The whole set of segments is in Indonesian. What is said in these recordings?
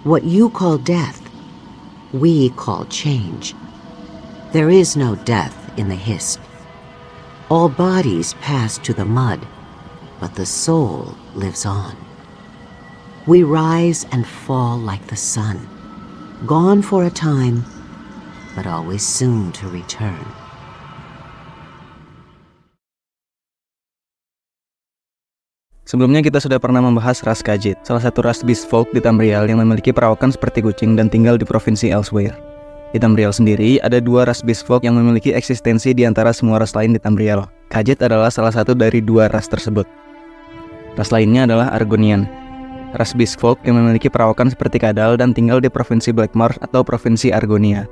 What you call death, we call change. There is no death in the Hist. All bodies pass to the mud, but the soul lives on. We rise and fall like the sun, gone for a time, but always soon to return. Sebelumnya kita sudah pernah membahas ras Khajiit, salah satu ras beast folk di Tamriel yang memiliki perawakan seperti kucing dan tinggal di provinsi Elsweyr. Di Tamriel sendiri, ada dua ras beast folk yang memiliki eksistensi di antara semua ras lain di Tamriel. Khajiit adalah salah satu dari dua ras tersebut. Ras lainnya adalah Argonian, ras beast folk yang memiliki perawakan seperti kadal dan tinggal di provinsi Blackmarsh atau provinsi Argonia.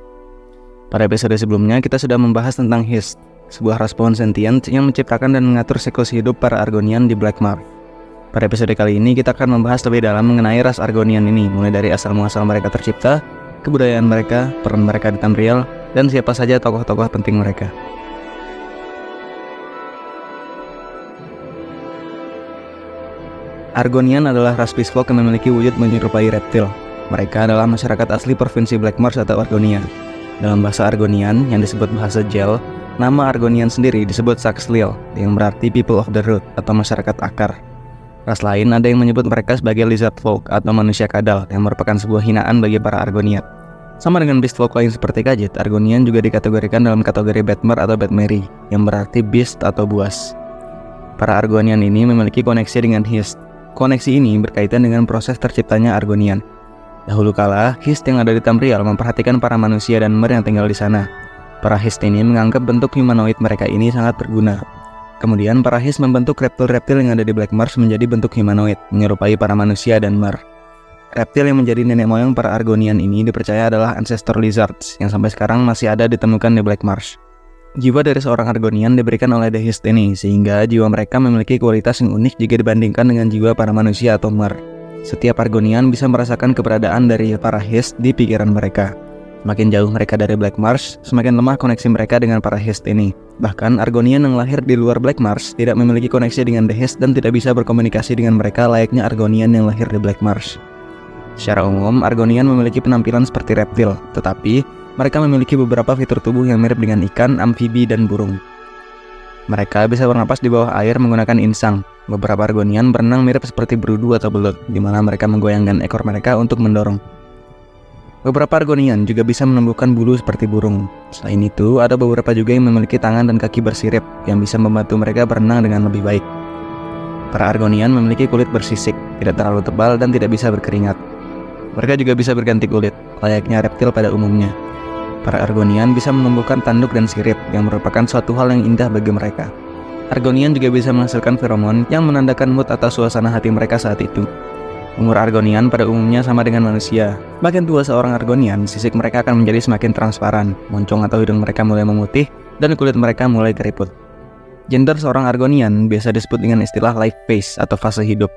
Pada episode sebelumnya, kita sudah membahas tentang Hist, sebuah ras pohon sentient yang menciptakan dan mengatur siklus hidup para Argonian di Blackmarsh. Pada episode kali ini kita akan membahas lebih dalam mengenai ras Argonian ini, mulai dari asal-muasal mereka tercipta, kebudayaan mereka, peran mereka di Tamriel, dan siapa saja tokoh-tokoh penting mereka. Argonian adalah ras beast folk yang memiliki wujud menyerupai reptil. Mereka adalah masyarakat asli provinsi Blackmarsh atau Argonia. Dalam bahasa Argonian yang disebut bahasa Jel, nama Argonian sendiri disebut Saxhlil, yang berarti people of the root atau masyarakat akar. Ras lain ada yang menyebut mereka sebagai lizard folk atau manusia kadal yang merupakan sebuah hinaan bagi para Argonian. Sama dengan beast folk lain seperti Khajiit, Argonian juga dikategorikan dalam kategori Bedmer atau Bedmeri yang berarti beast atau buas. Para Argonian ini memiliki koneksi dengan Hist. Koneksi ini berkaitan dengan proses terciptanya Argonian. Dahulu kala, Hist yang ada di Tamriel memperhatikan para manusia dan mer yang tinggal di sana. Para Hist ini menganggap bentuk humanoid mereka ini sangat berguna. Kemudian para Hist membentuk reptil-reptil yang ada di Blackmarsh menjadi bentuk humanoid, menyerupai para manusia dan mer. Reptil yang menjadi nenek moyang para Argonian ini dipercaya adalah ancestor lizards yang sampai sekarang masih ada ditemukan di Blackmarsh. Jiwa dari seorang Argonian diberikan oleh The Hist ini, sehingga jiwa mereka memiliki kualitas yang unik jika dibandingkan dengan jiwa para manusia atau mer. Setiap Argonian bisa merasakan keberadaan dari para Hist di pikiran mereka. Semakin jauh mereka dari Blackmarsh, semakin lemah koneksi mereka dengan para Hist ini. Bahkan Argonian yang lahir di luar Blackmarsh tidak memiliki koneksi dengan The Hist dan tidak bisa berkomunikasi dengan mereka layaknya Argonian yang lahir di Blackmarsh. Secara umum, Argonian memiliki penampilan seperti reptil, tetapi mereka memiliki beberapa fitur tubuh yang mirip dengan ikan, amfibi, dan burung. Mereka bisa bernapas di bawah air menggunakan insang. Beberapa Argonian berenang mirip seperti berudu atau belut, di mana mereka menggoyangkan ekor mereka untuk mendorong. Beberapa Argonian juga bisa menumbuhkan bulu seperti burung. Selain itu, ada beberapa juga yang memiliki tangan dan kaki bersirip yang bisa membantu mereka berenang dengan lebih baik. Para Argonian memiliki kulit bersisik, tidak terlalu tebal dan tidak bisa berkeringat. Mereka juga bisa berganti kulit, layaknya reptil pada umumnya. Para Argonian bisa menumbuhkan tanduk dan sirip yang merupakan suatu hal yang indah bagi mereka. Argonian juga bisa menghasilkan feromon yang menandakan mood atau suasana hati mereka saat itu. Umur Argonian pada umumnya sama dengan manusia. Makin tua seorang Argonian, sisik mereka akan menjadi semakin transparan, moncong atau hidung mereka mulai memutih, dan kulit mereka mulai keriput. Gender seorang Argonian biasa disebut dengan istilah life phase atau fase hidup.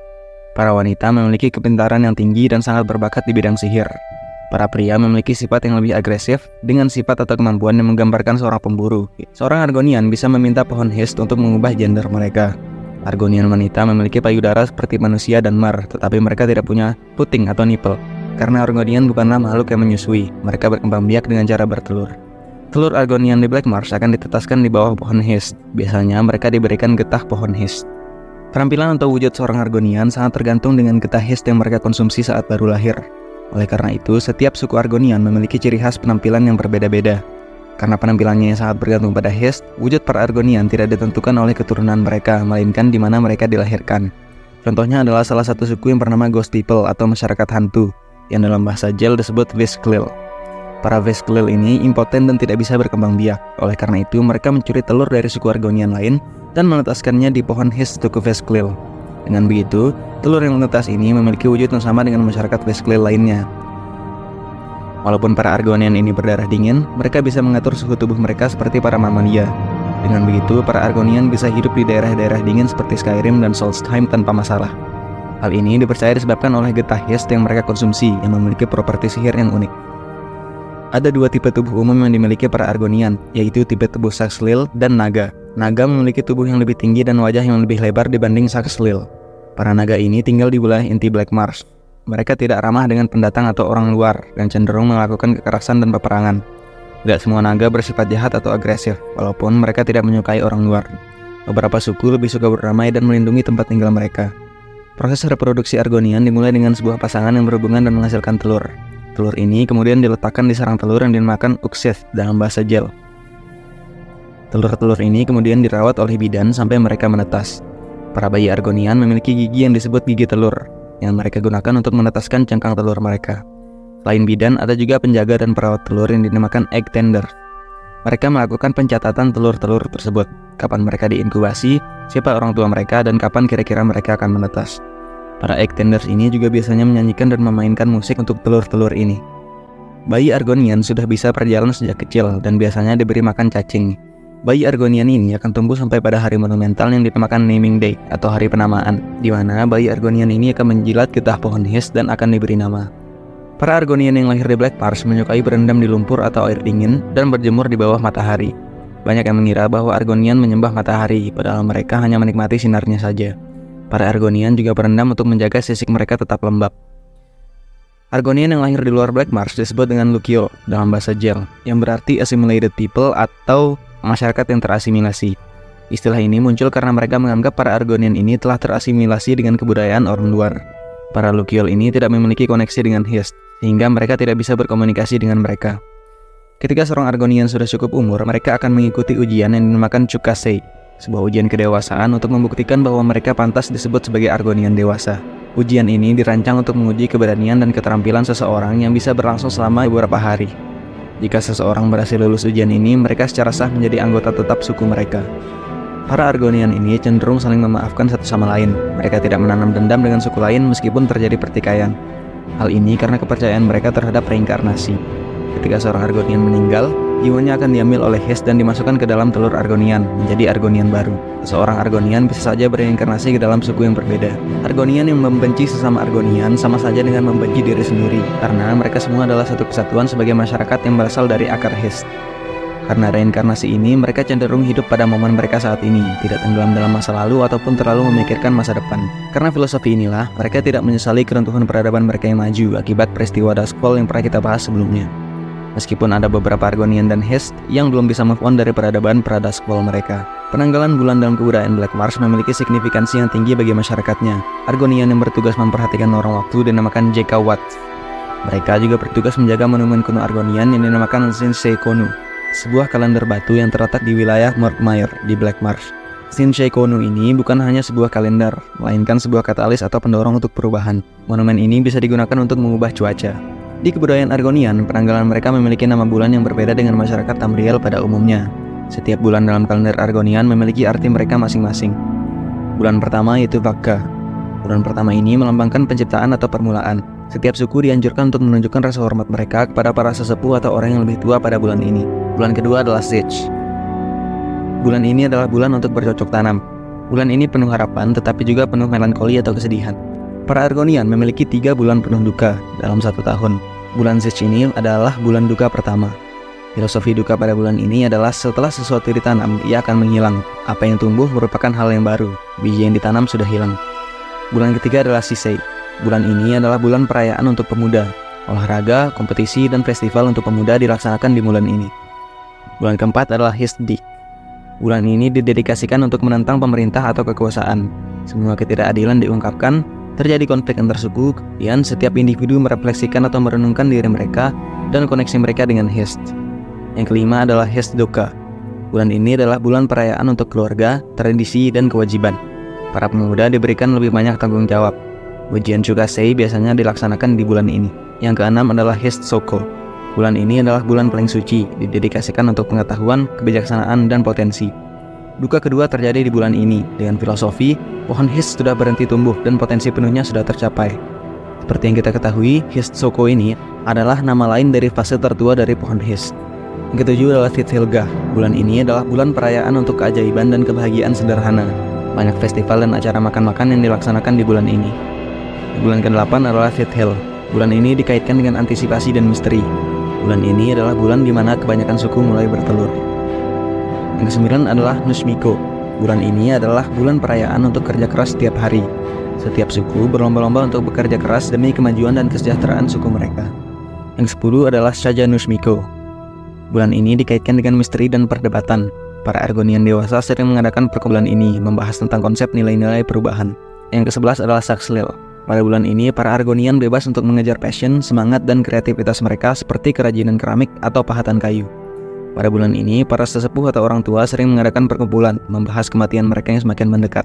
Para wanita memiliki kepintaran yang tinggi dan sangat berbakat di bidang sihir. Para pria memiliki sifat yang lebih agresif, dengan sifat atau kemampuan yang menggambarkan seorang pemburu. Seorang Argonian bisa meminta pohon Hist untuk mengubah gender mereka. Argonian wanita memiliki payudara seperti manusia dan mer, tetapi mereka tidak punya puting atau nipple. Karena Argonian bukanlah makhluk yang menyusui, mereka berkembang biak dengan cara bertelur. Telur Argonian di Blackmarsh akan ditetaskan di bawah pohon Hist. Biasanya mereka diberikan getah pohon Hist. Penampilan atau wujud seorang Argonian sangat tergantung dengan getah Hist yang mereka konsumsi saat baru lahir. Oleh karena itu, setiap suku Argonian memiliki ciri khas penampilan yang berbeda-beda. Karena penampilannya yang sangat bergantung pada Hist, wujud para Argonian tidak ditentukan oleh keturunan mereka, melainkan di mana mereka dilahirkan. Contohnya adalah salah satu suku yang bernama Ghost People atau masyarakat hantu, yang dalam bahasa Jel disebut Vesklil. Para Vesklil ini impoten dan tidak bisa berkembang biak. Oleh karena itu, mereka mencuri telur dari suku Argonian lain dan menetaskannya di pohon Hist suku Vesklil. Dengan begitu, telur yang menetas ini memiliki wujud yang sama dengan masyarakat Vesklil lainnya. Walaupun para Argonian ini berdarah dingin, mereka bisa mengatur suhu tubuh mereka seperti para mamalia. Dengan begitu, para Argonian bisa hidup di daerah-daerah dingin seperti Skyrim dan Solstheim tanpa masalah. Hal ini dipercaya disebabkan oleh getah Hist yang mereka konsumsi yang memiliki properti sihir yang unik. Ada dua tipe tubuh umum yang dimiliki para Argonian, yaitu tipe tubuh Saxhlil dan Naga. Naga memiliki tubuh yang lebih tinggi dan wajah yang lebih lebar dibanding Saxhlil. Para naga ini tinggal di wilayah inti Blackmarsh. mereka tidak ramah dengan pendatang atau orang luar dan cenderung melakukan kekerasan dan peperangan. Tidak semua naga bersifat jahat atau agresif, walaupun mereka tidak menyukai orang luar. Beberapa suku lebih suka berdamai dan melindungi tempat tinggal mereka. Proses reproduksi Argonian dimulai dengan sebuah pasangan yang berhubungan dan menghasilkan telur. Telur ini kemudian diletakkan di sarang telur yang dinamakan uxith dalam bahasa Jel. Telur-telur ini kemudian dirawat oleh bidan sampai mereka menetas. Para bayi Argonian memiliki gigi yang disebut gigi telur, yang mereka gunakan untuk menetaskan cangkang telur mereka. Selain bidan, ada juga penjaga dan perawat telur yang dinamakan egg tender. Mereka melakukan pencatatan telur-telur tersebut, kapan mereka diinkubasi, siapa orang tua mereka, dan kapan kira-kira mereka akan menetas. Para egg tenders ini juga biasanya menyanyikan dan memainkan musik untuk telur-telur ini. Bayi Argonian sudah bisa berjalan sejak kecil dan biasanya diberi makan cacing. Bayi Argonian ini akan tumbuh sampai pada hari monumental yang dinamakan Naming Day atau hari penamaan, di mana bayi Argonian ini akan menjilat getah pohon his dan akan diberi nama. Para Argonian yang lahir di Black Marsh menyukai berendam di lumpur atau air dingin dan berjemur di bawah matahari. Banyak yang mengira bahwa Argonian menyembah matahari, padahal mereka hanya menikmati sinarnya saja. Para Argonian juga berendam untuk menjaga sisik mereka tetap lembab. Argonian yang lahir di luar Black Marsh disebut dengan Lucio dalam bahasa Jel, yang berarti assimilated people atau masyarakat yang terasimilasi. Istilah ini muncul karena mereka menganggap para Argonian ini telah terasimilasi dengan kebudayaan orang luar. Para Lucio ini tidak memiliki koneksi dengan Hist, sehingga mereka tidak bisa berkomunikasi dengan mereka. Ketika seorang Argonian sudah cukup umur, mereka akan mengikuti ujian yang dinamakan Chukasei, sebuah ujian kedewasaan untuk membuktikan bahwa mereka pantas disebut sebagai Argonian dewasa. Ujian ini dirancang untuk menguji keberanian dan keterampilan seseorang yang bisa berlangsung selama beberapa hari. Jika seseorang berhasil lulus ujian ini, mereka secara sah menjadi anggota tetap suku mereka. Para Argonian ini cenderung saling memaafkan satu sama lain. Mereka tidak menanam dendam dengan suku lain meskipun terjadi pertikaian. Hal ini karena kepercayaan mereka terhadap reinkarnasi. Ketika seorang Argonian meninggal, jiwanya akan diambil oleh Hist dan dimasukkan ke dalam telur Argonian, menjadi Argonian baru. Seorang Argonian bisa saja bereinkarnasi ke dalam suku yang berbeda. Argonian yang membenci sesama Argonian sama saja dengan membenci diri sendiri, karena mereka semua adalah satu kesatuan sebagai masyarakat yang berasal dari akar Hist. Karena reinkarnasi ini, mereka cenderung hidup pada momen mereka saat ini, tidak tenggelam dalam masa lalu ataupun terlalu memikirkan masa depan. Karena filosofi inilah, mereka tidak menyesali keruntuhan peradaban mereka yang maju akibat peristiwa Duskwall yang pernah kita bahas sebelumnya. Meskipun ada beberapa Argonian dan Hist yang belum bisa move on dari peradaban pra-Duskwall mereka. Penanggalan bulan dalam kebudayaan Black Marsh memiliki signifikansi yang tinggi bagi masyarakatnya. Argonian yang bertugas memperhatikan lorong waktu dinamakan Jekawat. Mereka juga bertugas menjaga monumen kuno Argonian yang dinamakan Shinsei Konu, sebuah kalender batu yang terletak di wilayah Murkmire di Black Marsh. Shinsei Konu ini bukan hanya sebuah kalender, melainkan sebuah katalis atau pendorong untuk perubahan. Monumen ini bisa digunakan untuk mengubah cuaca. Di kebudayaan Argonian, penanggalan mereka memiliki nama bulan yang berbeda dengan masyarakat Tamriel pada umumnya. Setiap bulan dalam kalender Argonian memiliki arti mereka masing-masing. Bulan pertama yaitu Vakka. Bulan pertama ini melambangkan penciptaan atau permulaan. Setiap suku dianjurkan untuk menunjukkan rasa hormat mereka kepada para sesepuh atau orang yang lebih tua pada bulan ini. Bulan kedua adalah Sitch. Bulan ini adalah bulan untuk bercocok tanam. Bulan ini penuh harapan tetapi juga penuh melankoli atau kesedihan. Para Argonian memiliki 3 bulan penuh duka dalam 1 tahun. Bulan Sitch ini adalah bulan duka pertama. Filosofi duka pada bulan ini adalah setelah sesuatu ditanam, ia akan menghilang. Apa yang tumbuh merupakan hal yang baru. Biji yang ditanam sudah hilang. Bulan ketiga adalah Sisei. Bulan ini adalah bulan perayaan untuk pemuda. Olahraga, kompetisi, dan festival untuk pemuda dilaksanakan di bulan ini. Bulan keempat adalah Hisdi. Bulan ini didedikasikan untuk menentang pemerintah atau kekuasaan. Semua ketidakadilan diungkapkan. Terjadi konflik antar suku, kemudian setiap individu merefleksikan atau merenungkan diri mereka dan koneksi mereka dengan Hist. Yang kelima adalah Histdoka. Bulan ini adalah bulan perayaan untuk keluarga, tradisi, dan kewajiban. Para pemuda diberikan lebih banyak tanggung jawab. Ujian Chukasei biasanya dilaksanakan di bulan ini. Yang keenam adalah Histsoko. Bulan ini adalah bulan paling suci, didedikasikan untuk pengetahuan, kebijaksanaan, dan potensi. Duka kedua terjadi di bulan ini. Dengan filosofi, pohon Hist sudah berhenti tumbuh dan potensi penuhnya sudah tercapai. Seperti yang kita ketahui, Histsoko ini adalah nama lain dari fase tertua dari pohon Hist. Yang ketujuh adalah Tithilga. Bulan ini adalah bulan perayaan untuk keajaiban dan kebahagiaan sederhana. Banyak festival dan acara makan-makan yang dilaksanakan di bulan ini. Bulan ke-8 adalah Tithil. Bulan ini dikaitkan dengan antisipasi dan misteri. Bulan ini adalah bulan di mana kebanyakan suku mulai bertelur. Yang ke-9 adalah Nusmiko. Bulan ini adalah bulan perayaan untuk kerja keras setiap hari. Setiap suku berlomba-lomba untuk bekerja keras demi kemajuan dan kesejahteraan suku mereka. Yang ke-10 adalah Sajanusmiko. Bulan ini dikaitkan dengan misteri dan perdebatan. Para Argonian dewasa sering mengadakan perkumpulan ini, membahas tentang konsep nilai-nilai perubahan. Yang ke-11 adalah Saxhlil. Pada bulan ini, para Argonian bebas untuk mengejar passion, semangat, dan kreativitas mereka seperti kerajinan keramik atau pahatan kayu. Pada bulan ini, para sesepuh atau orang tua sering mengadakan perkumpulan, membahas kematian mereka yang semakin mendekat.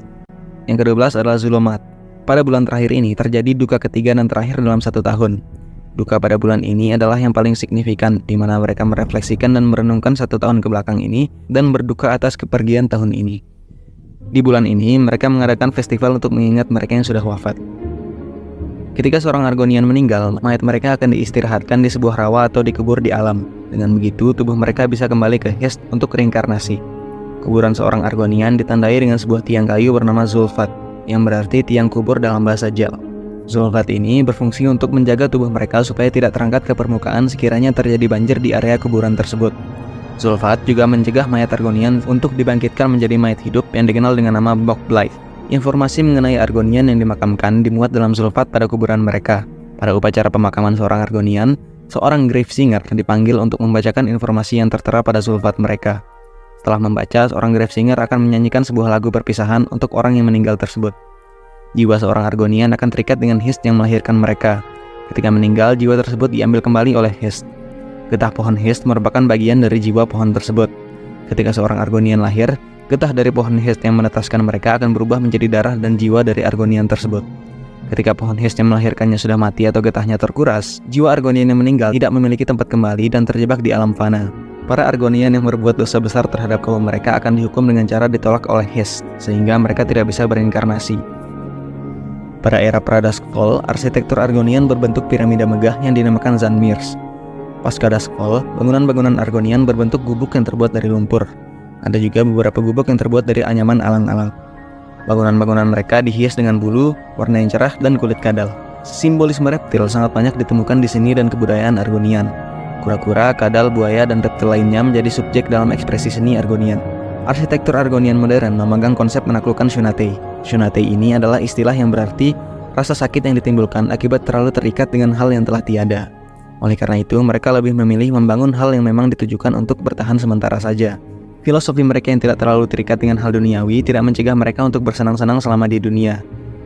Yang ke-12 adalah Zulomat. Pada bulan terakhir ini terjadi duka ketiga dan terakhir dalam 1 tahun. Duka pada bulan ini adalah yang paling signifikan, di mana mereka merefleksikan dan merenungkan 1 tahun ke belakang ini dan berduka atas kepergian tahun ini. Di bulan ini, mereka mengadakan festival untuk mengingat mereka yang sudah wafat. Ketika seorang Argonian meninggal, mayat mereka akan diistirahatkan di sebuah rawa atau dikubur di alam. Dengan begitu, tubuh mereka bisa kembali ke Hest untuk reinkarnasi. Kuburan seorang Argonian ditandai dengan sebuah tiang kayu bernama Zulfat, yang berarti tiang kubur dalam bahasa Jel. Zulfat ini berfungsi untuk menjaga tubuh mereka supaya tidak terangkat ke permukaan sekiranya terjadi banjir di area kuburan tersebut. Zulfat juga mencegah mayat Argonian untuk dibangkitkan menjadi mayat hidup yang dikenal dengan nama Bokblith. Informasi mengenai Argonian yang dimakamkan dimuat dalam Zulfat pada kuburan mereka. Pada upacara pemakaman seorang Argonian, seorang grave singer dipanggil untuk membacakan informasi yang tertera pada Zulfat mereka. Setelah membaca, seorang grave singer akan menyanyikan sebuah lagu perpisahan untuk orang yang meninggal tersebut. Jiwa seorang Argonian akan terikat dengan Hest yang melahirkan mereka. Ketika meninggal, jiwa tersebut diambil kembali oleh Hest. Getah pohon Hest merupakan bagian dari jiwa pohon tersebut. Ketika seorang Argonian lahir, getah dari pohon Hest yang menetaskan mereka akan berubah menjadi darah dan jiwa dari Argonian tersebut. Ketika pohon Hest yang melahirkannya sudah mati atau getahnya terkuras, jiwa Argonian yang meninggal tidak memiliki tempat kembali dan terjebak di alam fana. Para Argonian yang berbuat dosa besar terhadap kaum mereka akan dihukum dengan cara ditolak oleh Hest, sehingga mereka tidak bisa berinkarnasi. Pada era pra-Duskfall, arsitektur Argonian berbentuk piramida megah yang dinamakan Zanmirs. Pasca Duskfall, bangunan-bangunan Argonian berbentuk gubuk yang terbuat dari lumpur. Ada juga beberapa gubuk yang terbuat dari anyaman alang-alang. Bangunan-bangunan mereka dihias dengan bulu, warna yang cerah, dan kulit kadal. Simbolisme reptil sangat banyak ditemukan di seni dan kebudayaan Argonian. Kura-kura, kadal, buaya, dan reptil lainnya menjadi subjek dalam ekspresi seni Argonian. Arsitektur Argonian modern memegang konsep menaklukkan Shunatei. Shunatei ini adalah istilah yang berarti rasa sakit yang ditimbulkan akibat terlalu terikat dengan hal yang telah tiada. Oleh karena itu, mereka lebih memilih membangun hal yang memang ditujukan untuk bertahan sementara saja. Filosofi mereka yang tidak terlalu terikat dengan hal duniawi tidak mencegah mereka untuk bersenang-senang selama di dunia.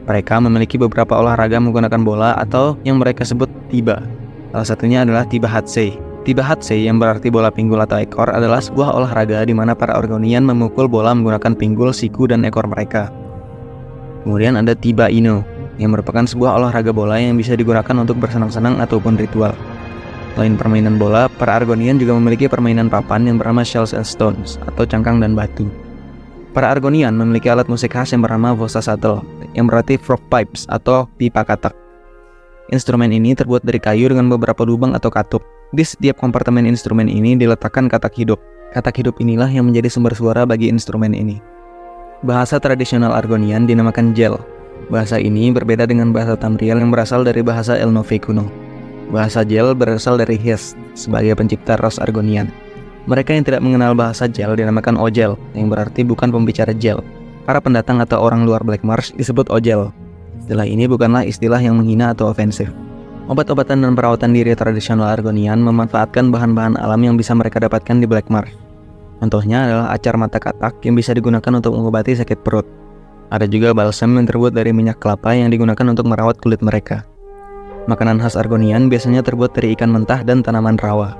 Mereka memiliki beberapa olahraga menggunakan bola atau yang mereka sebut tiba. Salah satunya adalah tiba hatsei. Tiba hatsei yang berarti bola pinggul atau ekor adalah sebuah olahraga di mana para Argonian memukul bola menggunakan pinggul, siku, dan ekor mereka. Kemudian ada tiba ino, yang merupakan sebuah olahraga bola yang bisa digunakan untuk bersenang-senang ataupun ritual. Selain permainan bola, para Argonian juga memiliki permainan papan yang bernama shells and stones atau cangkang dan batu. Para Argonian memiliki alat musik khas yang bernama vosa satel, yang berarti frog pipes atau pipa katak. Instrumen ini terbuat dari kayu dengan beberapa lubang atau katup. Di setiap kompartemen instrumen ini diletakkan katak hidup. Katak hidup inilah yang menjadi sumber suara bagi instrumen ini. Bahasa tradisional Argonian dinamakan Jel. Bahasa ini berbeda dengan bahasa Tamriel yang berasal dari bahasa Elnove kuno. Bahasa Jel berasal dari Hest sebagai pencipta ras Argonian. Mereka yang tidak mengenal bahasa Jel dinamakan Ojel, yang berarti bukan pembicara Jel. Para pendatang atau orang luar Black Marsh disebut Ojel. Istilah ini bukanlah istilah yang menghina atau ofensif. Obat-obatan dan perawatan diri tradisional Argonian memanfaatkan bahan-bahan alam yang bisa mereka dapatkan di Black Marsh. Contohnya adalah acar mata katak yang bisa digunakan untuk mengobati sakit perut. Ada juga balsam yang terbuat dari minyak kelapa yang digunakan untuk merawat kulit mereka. Makanan khas Argonian biasanya terbuat dari ikan mentah dan tanaman rawa.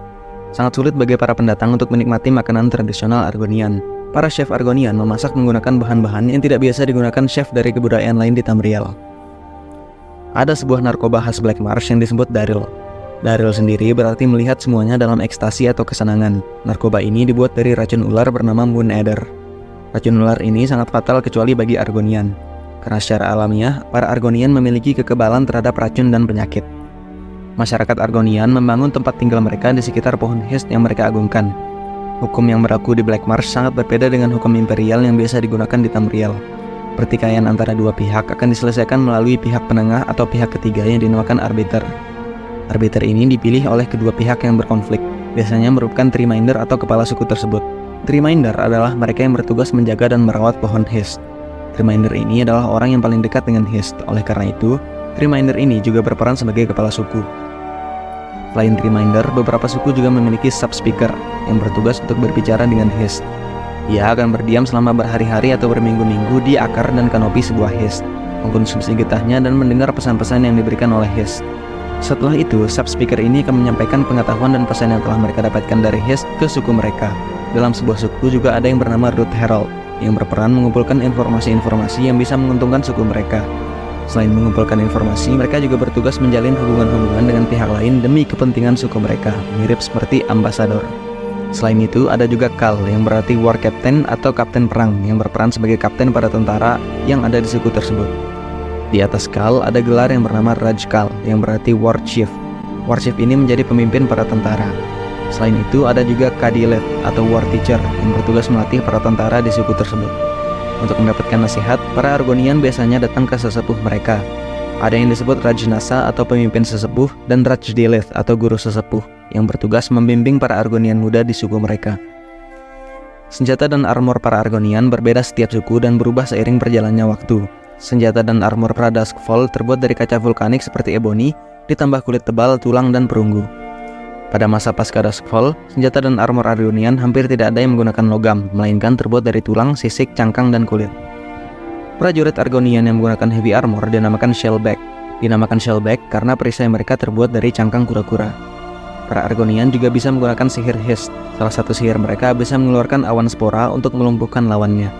Sangat sulit bagi para pendatang untuk menikmati makanan tradisional Argonian. Para chef Argonian memasak menggunakan bahan-bahan yang tidak biasa digunakan chef dari kebudayaan lain di Tamriel. Ada sebuah narkoba khas Black Marsh yang disebut Daryl. Daryl sendiri berarti melihat semuanya dalam ekstasi atau kesenangan. Narkoba ini dibuat dari racun ular bernama Moon Adder. Racun ular ini sangat fatal kecuali bagi Argonian. Karena secara alamiah, para Argonian memiliki kekebalan terhadap racun dan penyakit. Masyarakat Argonian membangun tempat tinggal mereka di sekitar pohon Hest yang mereka agungkan. Hukum yang berlaku di Black Marsh sangat berbeda dengan hukum imperial yang biasa digunakan di Tamriel. Pertikaian antara dua pihak akan diselesaikan melalui pihak penengah atau pihak ketiga yang dinamakan arbiter. Arbiter ini dipilih oleh kedua pihak yang berkonflik, biasanya merupakan Triminder atau kepala suku tersebut. Triminder adalah mereka yang bertugas menjaga dan merawat pohon Hest. Reminder ini adalah orang yang paling dekat dengan Hist. Oleh karena itu, Reminder ini juga berperan sebagai kepala suku. Selain Reminder, beberapa suku juga memiliki Sub-Speaker yang bertugas untuk berbicara dengan Hist. Ia akan berdiam selama berhari-hari atau berminggu-minggu di akar dan kanopi sebuah Hist, mengkonsumsi getahnya dan mendengar pesan-pesan yang diberikan oleh Hist. Setelah itu, Sub-Speaker ini akan menyampaikan pengetahuan dan pesan yang telah mereka dapatkan dari Hist ke suku mereka. Dalam sebuah suku juga ada yang bernama Root Herald, yang berperan mengumpulkan informasi-informasi yang bisa menguntungkan suku mereka. Selain mengumpulkan informasi, mereka juga bertugas menjalin hubungan-hubungan dengan pihak lain demi kepentingan suku mereka, mirip seperti ambasador. Selain itu, ada juga Khal yang berarti War Captain atau Kapten Perang yang berperan sebagai kapten para tentara yang ada di suku tersebut. Di atas Khal ada gelar yang bernama Raj Khal yang berarti War Chief. War Chief ini menjadi pemimpin para tentara. Selain itu, ada juga Kadileth atau War Teacher yang bertugas melatih para tentara di suku tersebut. Untuk mendapatkan nasihat, para Argonian biasanya datang ke sesepuh mereka. Ada yang disebut Rajnasa atau pemimpin sesepuh dan Rajdileth atau guru sesepuh yang bertugas membimbing para Argonian muda di suku mereka. Senjata dan armor para Argonian berbeda setiap suku dan berubah seiring berjalannya waktu. Senjata dan armor para Duskfall terbuat dari kaca vulkanik seperti ebony, ditambah kulit tebal, tulang, dan perunggu. Pada masa pasca Duskfall, senjata dan armor Argonian hampir tidak ada yang menggunakan logam, melainkan terbuat dari tulang, sisik, cangkang, dan kulit. Prajurit Argonian yang menggunakan heavy armor dinamakan Shellback. Dinamakan Shellback karena perisai mereka terbuat dari cangkang kura-kura. Para Argonian juga bisa menggunakan sihir Hist. Salah satu sihir mereka bisa mengeluarkan awan spora untuk melumpuhkan lawannya.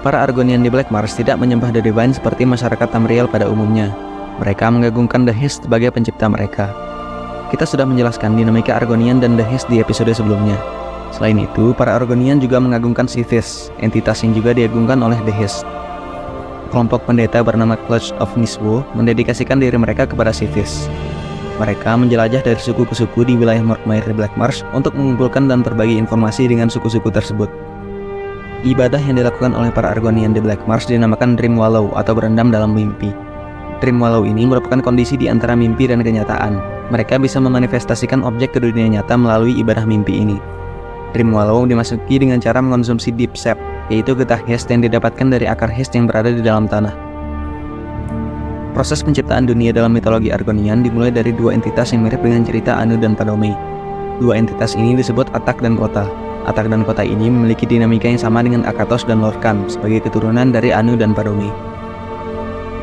Para Argonian di Black Marsh tidak menyembah The Divine seperti masyarakat Tamriel pada umumnya. Mereka mengagungkan The Hist sebagai pencipta mereka. Kita sudah menjelaskan dinamika Argonian dan The Hist di episode sebelumnya. Selain itu, para Argonian juga mengagungkan Sithis, entitas yang juga diagungkan oleh The Hist. Kelompok pendeta bernama Clutch of Niswo mendedikasikan diri mereka kepada Sithis. Mereka menjelajah dari suku ke suku di wilayah Murkmire Black Marsh untuk mengumpulkan dan berbagi informasi dengan suku-suku tersebut. Ibadah yang dilakukan oleh para Argonian di Black Marsh dinamakan Dream Wallow atau berendam dalam mimpi. Dream Wallow ini merupakan kondisi di antara mimpi dan kenyataan. Mereka bisa memanifestasikan objek ke dunia nyata melalui ibadah mimpi ini. Dream Wallow dimasuki dengan cara mengonsumsi Deep Sap, yaitu getah Hist yang didapatkan dari akar Hist yang berada di dalam tanah. Proses penciptaan dunia dalam mitologi Argonian dimulai dari dua entitas yang mirip dengan cerita Anu dan Padome. Dua entitas ini disebut Atak dan Kota. Atak dan Kota ini memiliki dinamika yang sama dengan Akatos dan Lorkhan sebagai keturunan dari Anu dan Padome.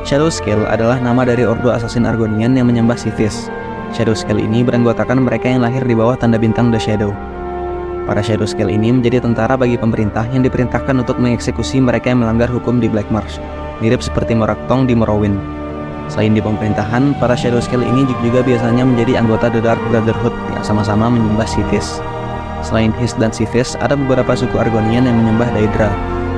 Shadowscale adalah nama dari ordo asasin Argonian yang menyembah Sithis. Shadowscale ini beranggotakan mereka yang lahir di bawah tanda bintang The Shadow. Para Shadowscale ini menjadi tentara bagi pemerintah yang diperintahkan untuk mengeksekusi mereka yang melanggar hukum di Black Marsh, mirip seperti Moraktong di Morrowind. Selain di pemerintahan, para Shadowscale ini juga biasanya menjadi anggota The Dark Brotherhood yang sama-sama menyembah Sithis. Selain Hist dan Sithis, ada beberapa suku Argonian yang menyembah Daedra.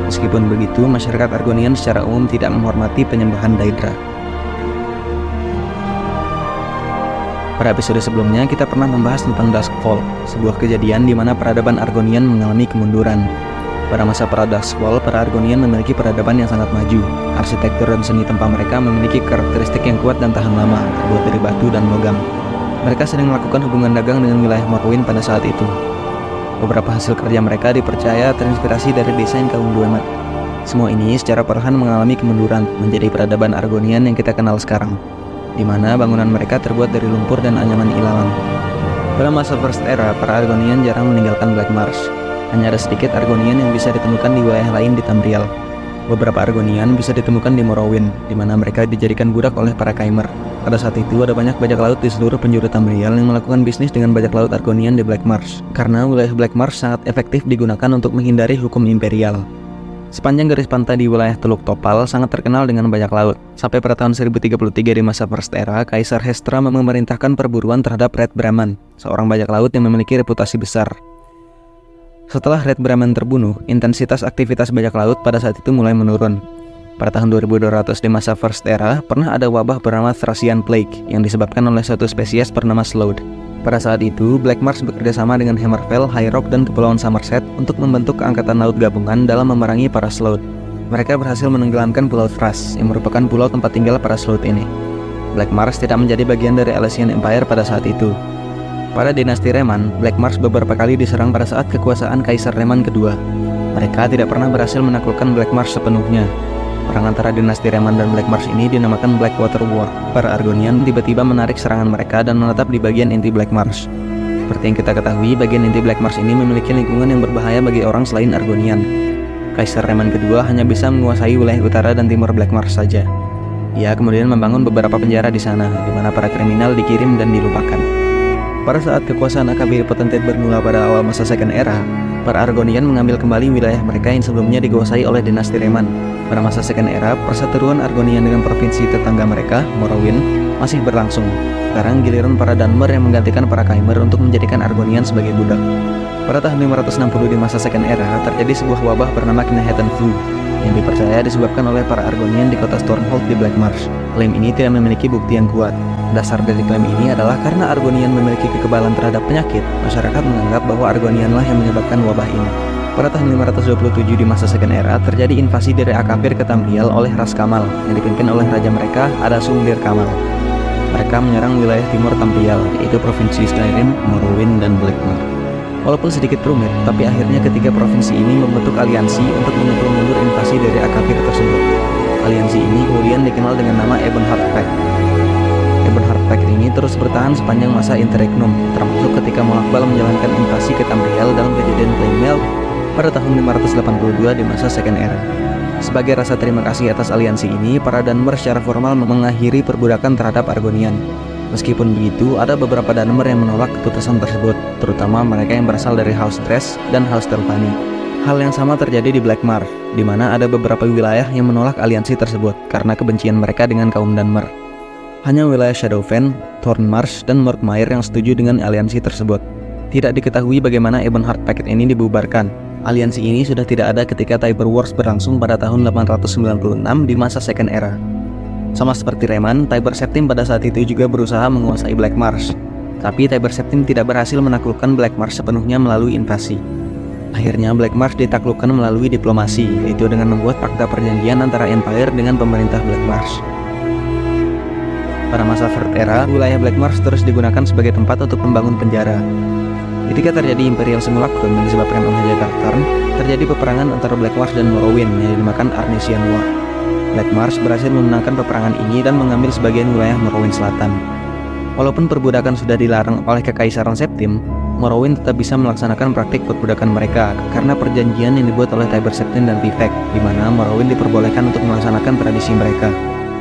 Meskipun begitu, masyarakat Argonian secara umum tidak menghormati penyembahan Daedra. Pada episode sebelumnya, kita pernah membahas tentang Duskfall, sebuah kejadian di mana peradaban Argonian mengalami kemunduran. Pada masa para Duskfall, para Argonian memiliki peradaban yang sangat maju. Arsitektur dan seni tempat mereka memiliki karakteristik yang kuat dan tahan lama, terbuat dari batu dan logam. Mereka sering melakukan hubungan dagang dengan wilayah Morrowind pada saat itu. Beberapa hasil kerja mereka dipercaya terinspirasi dari desain kaum Dwemer. Semua ini secara perlahan mengalami kemunduran menjadi peradaban Argonian yang kita kenal sekarang, di mana bangunan mereka terbuat dari lumpur dan anyaman ilalang. Pada masa First Era, para Argonian jarang meninggalkan Black Marsh. Hanya ada sedikit Argonian yang bisa ditemukan di wilayah lain di Tamriel. Beberapa Argonian bisa ditemukan di Morrowind, di mana merca dijadikan budak oleh para Khmer. Pada saat itu ada banyak bajak laut di seluruh penjuru Tamriel yang melakukan bisnis dengan bajak laut Argonian di Black Marsh, karena wilayah Black Marsh sangat efektif digunakan untuk menghindari hukum imperial. Sepanjang garis pantai di wilayah Teluk Topal sangat terkenal dengan bajak laut. Sampai pada tahun 1033 di masa First Era, Kaisar Hestra memerintahkan perburuan terhadap Red Brahman, seorang bajak laut yang memiliki reputasi besar. Setelah Red Brahman terbunuh, intensitas aktivitas bajak laut pada saat itu mulai menurun. Pada tahun 2200 di masa First Era, pernah ada wabah bernama Thracian Plague yang disebabkan oleh suatu spesies bernama Sloud. Pada saat itu, Black Marsh bekerjasama dengan Hammerfell, High Rock, dan Kepulauan Somerset untuk membentuk angkatan laut gabungan dalam memerangi para Sloud. Mereka berhasil menenggelamkan Pulau Thras, yang merupakan pulau tempat tinggal para Sloud ini. Black Marsh tidak menjadi bagian dari Alessian Empire pada saat itu. Pada dinasti Reman, Black Marsh beberapa kali diserang pada saat kekuasaan Kaisar Reman kedua. Mereka tidak pernah berhasil menaklukkan Black Marsh sepenuhnya. Perang antara dinasti Reman dan Black Marsh ini dinamakan Blackwater War. Para Argonian tiba-tiba menarik serangan mereka dan menetap di bagian inti Black Marsh. Seperti yang kita ketahui, bagian inti Black Marsh ini memiliki lingkungan yang berbahaya bagi orang selain Argonian. Kaisar Reman kedua hanya bisa menguasai wilayah utara dan timur Black Marsh saja. Ia kemudian membangun beberapa penjara di sana, di mana para kriminal dikirim dan dilupakan. Pada saat kekuasaan AKB Potentate bermula pada awal masa Second Era, para Argonian mengambil kembali wilayah mereka yang sebelumnya dikuasai oleh dinasti Reman. Pada masa Second Era, perseteruan Argonian dengan provinsi tetangga mereka, Morrowind, masih berlangsung. Sekarang giliran para Dunmer yang menggantikan para Khmer untuk menjadikan Argonian sebagai budak. Pada tahun 560 di masa Second Era, terjadi sebuah wabah bernama Knahaten Flu, yang dipercaya disebabkan oleh para Argonian di kota Stormhold di Black Marsh. Klaim ini tidak memiliki bukti yang kuat. Dasar dari klaim ini adalah karena Argonian memiliki kekebalan terhadap penyakit, masyarakat menganggap bahwa Argonianlah yang menyebabkan wabah ini. Pada tahun 527 di masa Second Era, terjadi invasi dari Akabir ke Tamriel oleh Ras Kamal, yang dipimpin oleh raja mereka, Adasumdir Kamal. Mereka menyerang wilayah timur Tamriel, yaitu provinsi Skyrim, Morrowind, dan Blackmoor. Walaupun sedikit rumit, tapi akhirnya ketiga provinsi ini membentuk aliansi untuk memukul mundur invasi dari Akabir tersebut. Aliansi ini kemudian dikenal dengan nama Ebonheart Pact. Ebonheart Pact ini terus bertahan sepanjang masa Interregnum, termasuk ketika Molakbal menjalankan invasi ke Tamriel dalam kejadian Plainmeld pada tahun 582 di masa Second Era. Sebagai rasa terima kasih atas aliansi ini, para Dunmer secara formal mengakhiri perbudakan terhadap Argonian. Meskipun begitu, ada beberapa Dunmer yang menolak keputusan tersebut, terutama mereka yang berasal dari House Dress dan House Telvanni. Hal yang sama terjadi di Black Marsh, di mana ada beberapa wilayah yang menolak aliansi tersebut karena kebencian mereka dengan kaum Dunmer. Hanya wilayah Shadowfen, Thornmarsh, dan Murkmire yang setuju dengan aliansi tersebut. Tidak diketahui bagaimana Ebonheart Pact ini dibubarkan. Aliansi ini sudah tidak ada ketika Tiber Wars berlangsung pada tahun 896 di masa Second Era. Sama seperti Reman, Tiber Septim pada saat itu juga berusaha menguasai Black Marsh. Tapi Tiber Septim tidak berhasil menaklukkan Black Marsh sepenuhnya melalui invasi. Akhirnya Black Marsh ditaklukkan melalui diplomasi, yaitu dengan membuat fakta perjanjian antara Empire dengan pemerintah Black Marsh. Pada masa Third Era, wilayah Black Marsh terus digunakan sebagai tempat untuk membangun penjara. Ketika terjadi Imperial Simulacrum yang disebabkan oleh Jaeger Tarn, terjadi peperangan antara Black Marsh dan Morrowind yang dinamakan Arnesian War. Black Marsh berhasil memenangkan peperangan ini dan mengambil sebagian wilayah Morrowind Selatan. Walaupun perbudakan sudah dilarang oleh Kekaisaran Septim, Morrowind tetap bisa melaksanakan praktik perbudakan mereka karena perjanjian yang dibuat oleh Tiber Septim dan Vivec, di mana Morrowind diperbolehkan untuk melaksanakan tradisi mereka,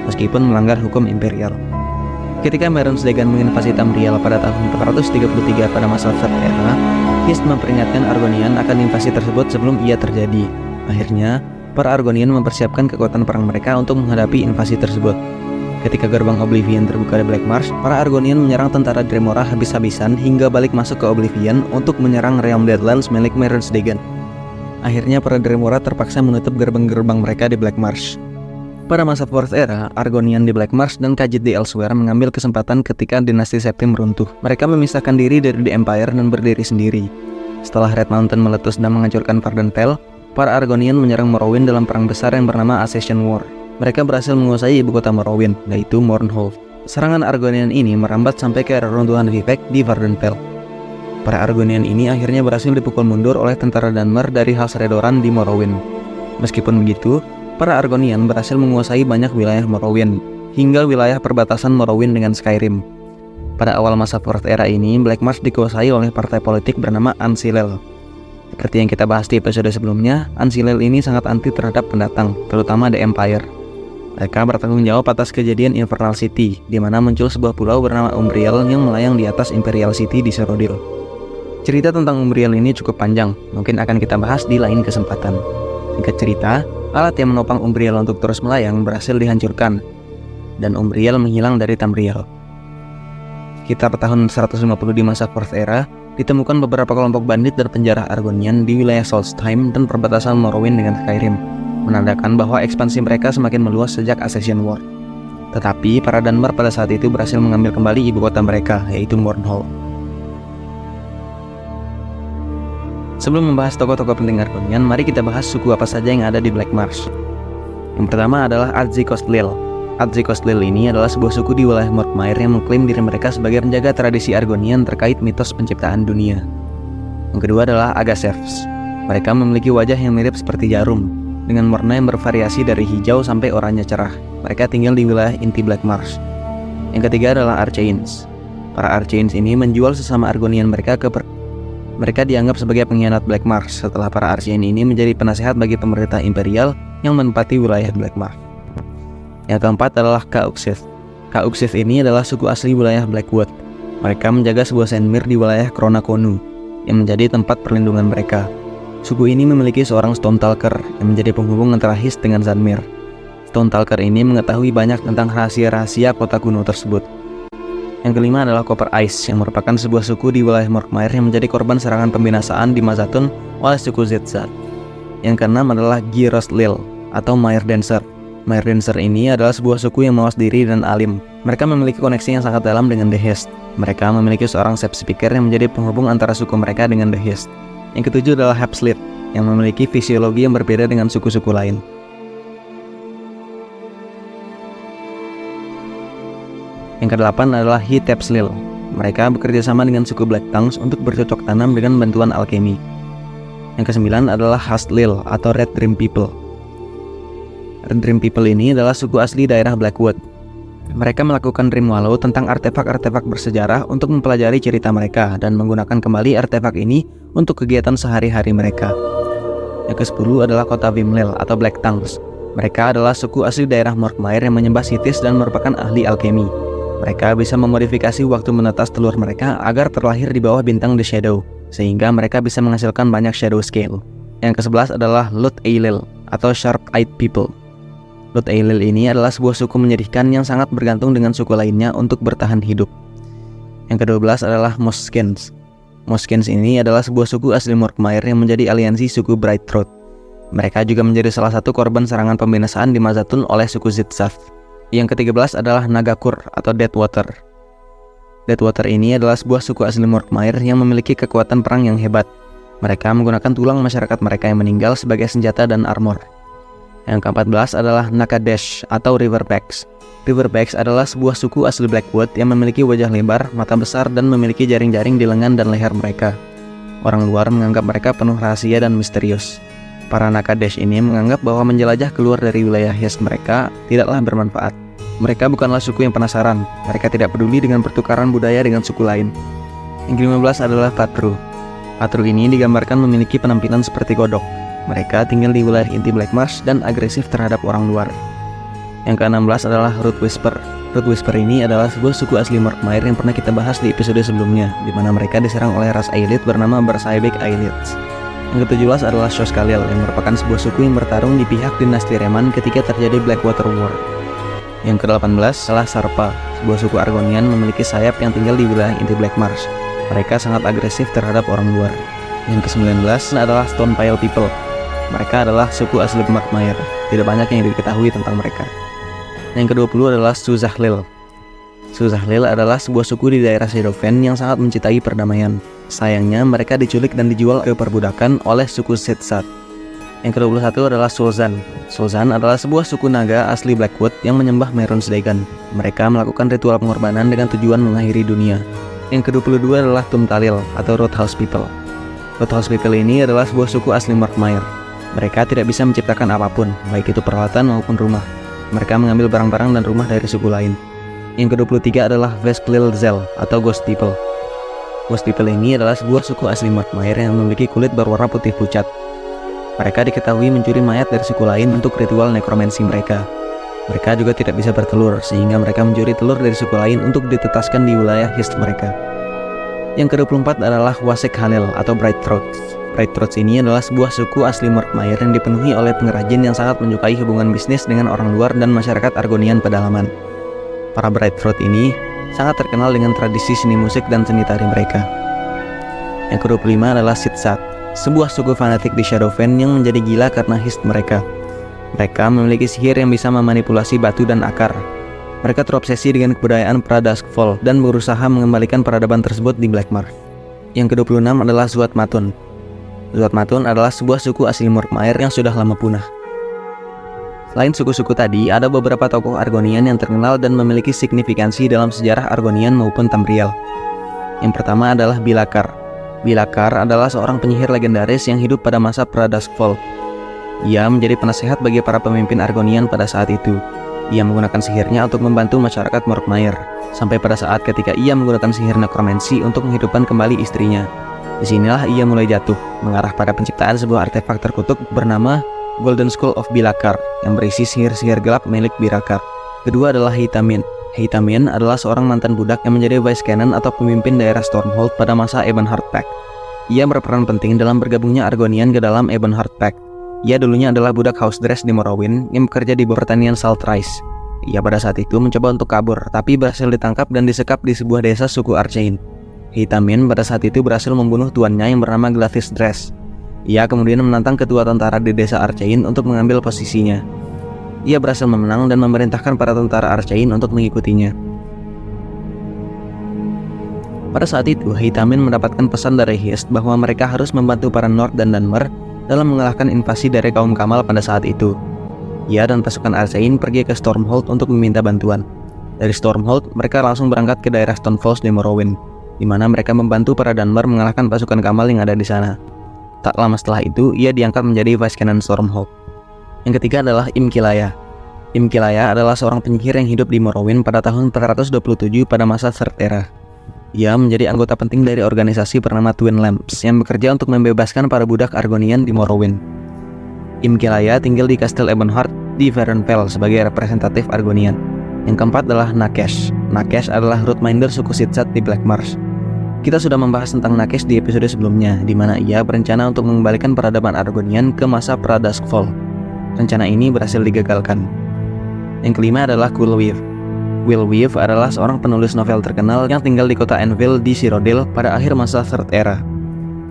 meskipun melanggar hukum Imperial. Ketika Mehrunes Dagon menginvasi Tamriel pada tahun 433 pada masa Third Era, Hist memperingatkan Argonian akan invasi tersebut sebelum ia terjadi. Akhirnya, para Argonian mempersiapkan kekuatan perang mereka untuk menghadapi invasi tersebut. Ketika gerbang Oblivion terbuka di Black Marsh, para Argonian menyerang tentara Dremora habis-habisan hingga balik masuk ke Oblivion untuk menyerang Realm Deadlands milik Mehrunes Dagon. Akhirnya para Dremora terpaksa menutup gerbang-gerbang mereka di Black Marsh. Pada masa Fourth Era, Argonian di Black Marsh dan Khajiit di Elsweyr mengambil kesempatan ketika dinasti Septim runtuh. Mereka memisahkan diri dari The Empire dan berdiri sendiri. Setelah Red Mountain meletus dan menghancurkan Vvardenfell, para Argonian menyerang Morrowind dalam perang besar yang bernama Accession War. Mereka berhasil menguasai ibu kota Morrowind, yaitu Mournhold. Serangan Argonian ini merambat sampai ke reruntuhan Vivec di Vvardenfell. Para Argonian ini akhirnya berhasil dipukul mundur oleh tentara Dunmer dari House Redoran di Morrowind. Meskipun begitu, para Argonian berhasil menguasai banyak wilayah Morrowind, hingga wilayah perbatasan Morrowind dengan Skyrim. Pada awal masa Fourth Era ini, Black Marsh dikuasai oleh partai politik bernama Ancillel. Seperti yang kita bahas di episode sebelumnya, Ancillel ini sangat anti terhadap pendatang, terutama The Empire. Mereka bertanggung jawab atas kejadian Infernal City, di mana muncul sebuah pulau bernama Umbriel yang melayang di atas Imperial City di Cyrodiil. Cerita tentang Umbriel ini cukup panjang, mungkin akan kita bahas di lain kesempatan. Singkat cerita, alat yang menopang Umbriel untuk terus melayang berhasil dihancurkan, dan Umbriel menghilang dari Tamriel. Sekitar tahun 150 di masa Fourth Era, ditemukan beberapa kelompok bandit dan penjara Argonian di wilayah Solstheim dan perbatasan Morrowind dengan Skyrim, menandakan bahwa ekspansi mereka semakin meluas sejak Accession War. Tetapi, para Dunmer pada saat itu berhasil mengambil kembali ibu kota mereka, yaitu Mournhold. Sebelum membahas tokoh-tokoh penting Argonian, mari kita bahas suku apa saja yang ada di Black Marsh. Yang pertama adalah Ardzi-Kostlil. Ardzi-Kostlil ini adalah sebuah suku di wilayah Murkmire yang mengklaim diri mereka sebagai penjaga tradisi Argonian terkait mitos penciptaan dunia. Yang kedua adalah Agasefs. Mereka memiliki wajah yang mirip seperti jarum. dengan warna yang bervariasi dari hijau sampai oranye cerah. Mereka tinggal di wilayah inti Black Marsh. Yang ketiga adalah Archaeans. Para Archaeans ini menjual sesama Argonian mereka mereka dianggap sebagai pengkhianat Black Marsh setelah para Archaeans ini menjadi penasehat bagi pemerintah imperial yang menempati wilayah Black Marsh. Yang keempat adalah Kauxith. Kauxith ini adalah suku asli wilayah Blackwood. Mereka menjaga sebuah sandmere di wilayah Crona Konu yang menjadi tempat perlindungan mereka. Suku ini memiliki seorang Stonetalker yang menjadi penghubung antara Hist dengan Sandmere. Stonetalker ini mengetahui banyak tentang rahasia-rahasia kota kuno tersebut. Yang kelima adalah Copper Ice yang merupakan sebuah suku di wilayah Morkmire yang menjadi korban serangan pembinasaan di Mazatun oleh suku Zetzat. Yang keenam adalah Gyros Lil atau Mire Dancer. Mire Dancer ini adalah sebuah suku yang mawas diri dan alim. Mereka memiliki koneksi yang sangat dalam dengan The Hist. Mereka memiliki seorang Sept Speaker yang menjadi penghubung antara suku mereka dengan The Hist. Yang ketujuh adalah Hapslit yang memiliki fisiologi yang berbeda dengan suku-suku lain. Yang kedelapan adalah Hitepslil. Mereka bekerja sama dengan suku Black Tongues untuk bercocok tanam dengan bantuan alkemi. Yang kesembilan adalah Hastlil atau Red Dream People. Red Dream People ini adalah suku asli daerah Blackwood. Mereka melakukan Dream Wallow tentang artefak-artefak bersejarah untuk mempelajari cerita mereka dan menggunakan kembali artefak ini untuk kegiatan sehari-hari mereka. Yang ke-10 adalah kota Vimlil atau Black Tongues. Mereka adalah suku asli daerah Morkmire yang menyembah Sithis dan merupakan ahli alkemi. Mereka bisa memodifikasi waktu menetas telur mereka agar terlahir di bawah bintang The Shadow, sehingga mereka bisa menghasilkan banyak Shadow Scale. Yang ke-11 adalah Lut Eilil atau Sharp-Eyed People. Lut Eilil ini adalah sebuah suku menyedihkan yang sangat bergantung dengan suku lainnya untuk bertahan hidup. Yang ke-12 adalah Moskins. Moskins ini adalah sebuah suku asli Morkmire yang menjadi aliansi suku Brightthroat. Mereka juga menjadi salah satu korban serangan pembinasaan di Mazatun oleh suku Zitzath. Yang ke-13 adalah Nagakur atau Deadwater. Deadwater ini adalah sebuah suku asli Morkmire yang memiliki kekuatan perang yang hebat. Mereka menggunakan tulang masyarakat mereka yang meninggal sebagai senjata dan armor. Yang ke-14 adalah Nakadesh atau Riverbacks. Riverbacks adalah sebuah suku asli Blackwood yang memiliki wajah lebar, mata besar, dan memiliki jaring-jaring di lengan dan leher mereka. Orang luar menganggap mereka penuh rahasia dan misterius. Para Nakadesh ini menganggap bahwa menjelajah keluar dari wilayah Hist mereka tidaklah bermanfaat. Mereka bukanlah suku yang penasaran. Mereka tidak peduli dengan pertukaran budaya dengan suku lain. Yang ke-15 adalah Patru. Patru ini digambarkan memiliki penampilan seperti kodok. Mereka tinggal di wilayah inti Black Marsh dan agresif terhadap orang luar. Yang ke-16 adalah Root Whisper. Root Whisper ini adalah sebuah suku asli Morkmire yang pernah kita bahas di episode sebelumnya, di mana mereka diserang oleh ras Aelith bernama Bersaibek Aeliths. Yang ke-17 adalah Shoskalil yang merupakan sebuah suku yang bertarung di pihak dinasti Reman ketika terjadi Blackwater War. Yang ke-18 adalah Sarpa, sebuah suku Argonian memiliki sayap yang tinggal di wilayah inti Black Marsh. Mereka sangat agresif terhadap orang luar. Yang ke-19 adalah Stonepile People. Mereka adalah suku asli Morkmire. Tidak banyak yang diketahui tentang mereka. Yang ke-20 adalah Suzahlil. Suzahlil adalah sebuah suku di daerah Shadowfen yang sangat mencintai perdamaian. Sayangnya mereka diculik dan dijual ke perbudakan oleh suku Setsat. Yang ke-21 adalah Solzan. Solzan adalah sebuah suku naga asli Blackwood yang menyembah Mehrunes Dagon. Mereka melakukan ritual pengorbanan dengan tujuan mengakhiri dunia. Yang ke-22 adalah Tumtalil atau Roadhouse People. Roadhouse People ini adalah sebuah suku asli Morkmire. Mereka tidak bisa menciptakan apapun, baik itu peralatan maupun rumah. Mereka mengambil barang-barang dan rumah dari suku lain. Yang ke-23 adalah Vesklil Zel atau Ghost People. Ghost People ini adalah sebuah suku asli Morkmire yang memiliki kulit berwarna putih pucat. Mereka diketahui mencuri mayat dari suku lain untuk ritual nekromansi mereka. Mereka juga tidak bisa bertelur, sehingga mereka mencuri telur dari suku lain untuk ditetaskan di wilayah Hist mereka. Yang ke-24 adalah Wasek Hanel atau Brightthroats. Brightthroats ini adalah sebuah suku asli Morkmire yang dipenuhi oleh pengrajin yang sangat menyukai hubungan bisnis dengan orang luar dan masyarakat Argonian pedalaman. Para Brightthroat ini sangat terkenal dengan tradisi seni musik dan seni tari mereka. Yang ke-25 adalah Sitsat, sebuah suku fanatik di Shadowfen yang menjadi gila karena Hist mereka. Mereka memiliki sihir yang bisa memanipulasi batu dan akar. Mereka terobsesi dengan kebudayaan pra-Duskfall dan berusaha mengembalikan peradaban tersebut di Blackmarsh. Yang ke-26 adalah Zuatmatun. Zuatmatun adalah sebuah suku asli Morkmire yang sudah lama punah. Selain suku-suku tadi, ada beberapa tokoh Argonian yang terkenal dan memiliki signifikansi dalam sejarah Argonian maupun Tamriel. Yang pertama adalah Bilakar. Bilakar adalah seorang penyihir legendaris yang hidup pada masa pra-Duskfall. Ia menjadi penasehat bagi para pemimpin Argonian pada saat itu. Ia menggunakan sihirnya untuk membantu masyarakat Murkmire, sampai pada saat ketika ia menggunakan sihir nekromansi untuk menghidupkan kembali istrinya. Disinilah ia mulai jatuh, mengarah pada penciptaan sebuah artefak terkutuk bernama Golden Skull of Bilakar yang berisi sihir-sihir gelap milik Birakar. Kedua adalah Heitamin. Heitamin adalah seorang mantan budak yang menjadi Vice Canon atau pemimpin daerah Stormhold pada masa Ebonheart Pact. Ia berperan penting dalam bergabungnya Argonian ke dalam Ebonheart Pact. Ia dulunya adalah budak Housedress di Morrowind yang bekerja di bawah pertanian Saltrise. Ia pada saat itu mencoba untuk kabur, tapi berhasil ditangkap dan disekap di sebuah desa suku Archain. Heitamin pada saat itu berhasil membunuh tuannya yang bernama Glathis Dress. Ia kemudian menantang ketua tentara di desa Archain untuk mengambil posisinya. Ia berhasil memenang dan memerintahkan para tentara Archain untuk mengikutinya. Pada saat itu, Heitamin mendapatkan pesan dari Hist bahwa mereka harus membantu para Nord dan Dunmer dalam mengalahkan invasi dari kaum Kamal pada saat itu. Ia dan pasukan Archain pergi ke Stormhold untuk meminta bantuan. Dari Stormhold, mereka langsung berangkat ke daerah Stonefalls di Morrowind, di mana mereka membantu para Dunmer mengalahkan pasukan Kamal yang ada di sana. Tak lama setelah itu, ia diangkat menjadi Vice Canon Stormhold. Yang ketiga adalah Imkilaya. Imkilaya adalah seorang penyihir yang hidup di Morrowind pada tahun 427 pada masa Third Era. Ia menjadi anggota penting dari organisasi bernama Twin Lamps yang bekerja untuk membebaskan para budak Argonian di Morrowind. Imkilaya tinggal di Kastil Ebonheart di Vernfell sebagai representatif Argonian. Yang keempat adalah Nakesh. Nakesh adalah Rootminder suku Sitsat di Black Marsh. Kita sudah membahas tentang Nakesh di episode sebelumnya, di mana ia berencana untuk mengembalikan peradaban Argonian ke masa pra-Duskfall. Rencana ini berhasil digagalkan. Yang kelima adalah Quillweave. Quillweave adalah seorang penulis novel terkenal yang tinggal di kota Anvil di Cyrodiil pada akhir masa Third Era.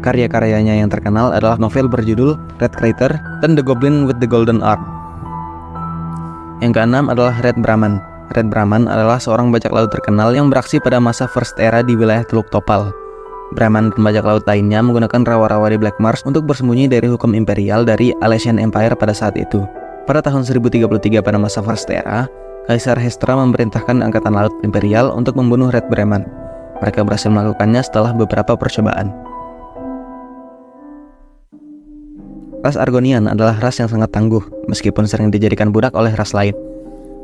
Karya-karyanya yang terkenal adalah novel berjudul Red Crater dan The Goblin with the Golden Arm. Yang keenam adalah Red Brahman. Red Brahman adalah seorang bajak laut terkenal yang beraksi pada masa First Era di wilayah Teluk Topal. Brahman dan bajak laut lainnya menggunakan rawa-rawa di Black Marsh untuk bersembunyi dari hukum imperial dari Alessian Empire pada saat itu. Pada tahun 1033 pada masa First Era, Kaisar Hestra memerintahkan angkatan laut imperial untuk membunuh Red Brahman. Mereka berhasil melakukannya setelah beberapa percobaan. Ras Argonian adalah ras yang sangat tangguh, meskipun sering dijadikan budak oleh ras lain.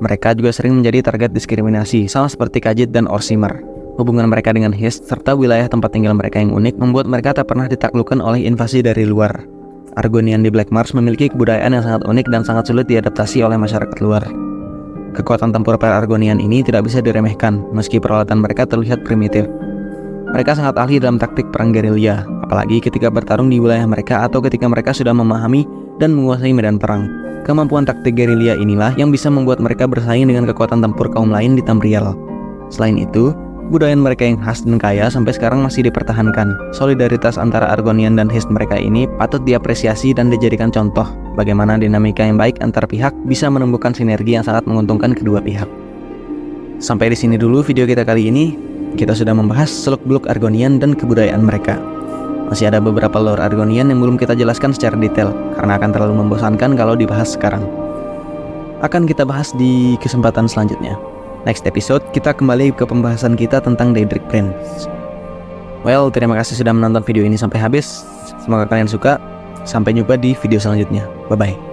Mereka juga sering menjadi target diskriminasi, sama seperti Khajiit dan Orsimer. Hubungan mereka dengan Hist serta wilayah tempat tinggal mereka yang unik membuat mereka tak pernah ditaklukkan oleh invasi dari luar. Argonian di Black Marsh memiliki kebudayaan yang sangat unik dan sangat sulit diadaptasi oleh masyarakat luar. Kekuatan tempur para Argonian ini tidak bisa diremehkan, meski peralatan mereka terlihat primitif. Mereka sangat ahli dalam taktik perang gerilya, apalagi ketika bertarung di wilayah mereka atau ketika mereka sudah memahami dan menguasai medan perang. Kemampuan taktik gerilya inilah yang bisa membuat mereka bersaing dengan kekuatan tempur kaum lain di Tamriel. Selain itu, budaya mereka yang khas dan kaya sampai sekarang masih dipertahankan. Solidaritas antara Argonian dan Hist mereka ini patut diapresiasi dan dijadikan contoh bagaimana dinamika yang baik antar pihak bisa menumbuhkan sinergi yang sangat menguntungkan kedua pihak. Sampai di sini dulu video kita kali ini. Kita sudah membahas seluk-beluk Argonian dan kebudayaan mereka. Masih ada beberapa lore Argonian yang belum kita jelaskan secara detail karena akan terlalu membosankan kalau dibahas sekarang. Akan kita bahas di kesempatan selanjutnya. Next episode, kita kembali ke pembahasan kita tentang Daedric Prince. Well, terima kasih sudah menonton video ini sampai habis. Semoga kalian suka. Sampai jumpa di video selanjutnya. Bye-bye.